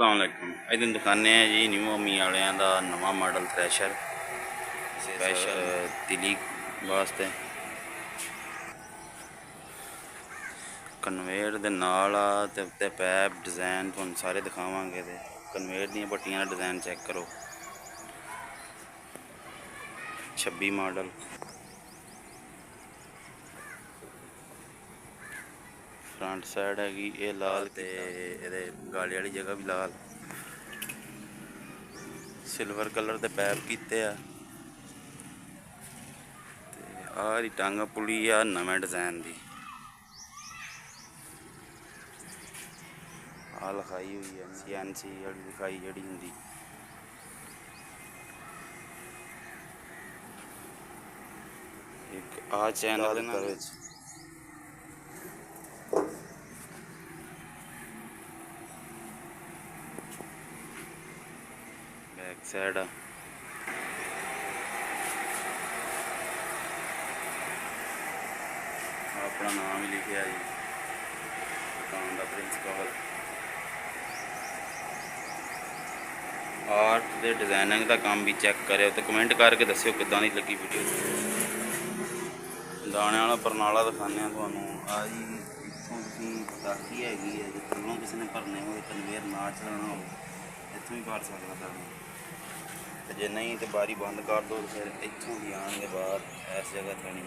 अस्सलामुअलैकुम अज दिखाने जी न्यू अम्मी वालियां दा नवा मॉडल थ्रैशर स्पैशल तिली वास्ते कन्वेयर दे नाल ते उत्ते पैप डिज़ाइन तुहानू सारे दिखावांगे। ते कन्वेयर दियां पट्टियां दा डिज़ाइन चेक करो। 26 मॉडल फ्रंट साइड हैगी ये लाल ते इहदे गाले वाली जगह भी लाल सिल्वर कलर दे पैप कीते आ। आह टंग पुली आ नवें डिज़ाइन दी आ लिखाई हुई है CNC वाली लिखाई जी होंगी। एक आ चैनल है बैक साइड अपना नाम ही लिखा जी दुकान का प्रिंसिपल। आर्ट के डिजाइनिंग का काम भी चेक करो तो कमेंट करके दस्यो किदां दी लगी वीडियो। दाने वाला बरनाला दिखाने थानू आ जी इतों टाकी हैगी है जो थल्लों किसी ने भरने हो कन्वेयर ना चलाना हो इतों ही भर सकता दाने तो जे नहीं तो बारी बंद कर दो फिर इतों भी आने बाहर इस जगह थोड़ी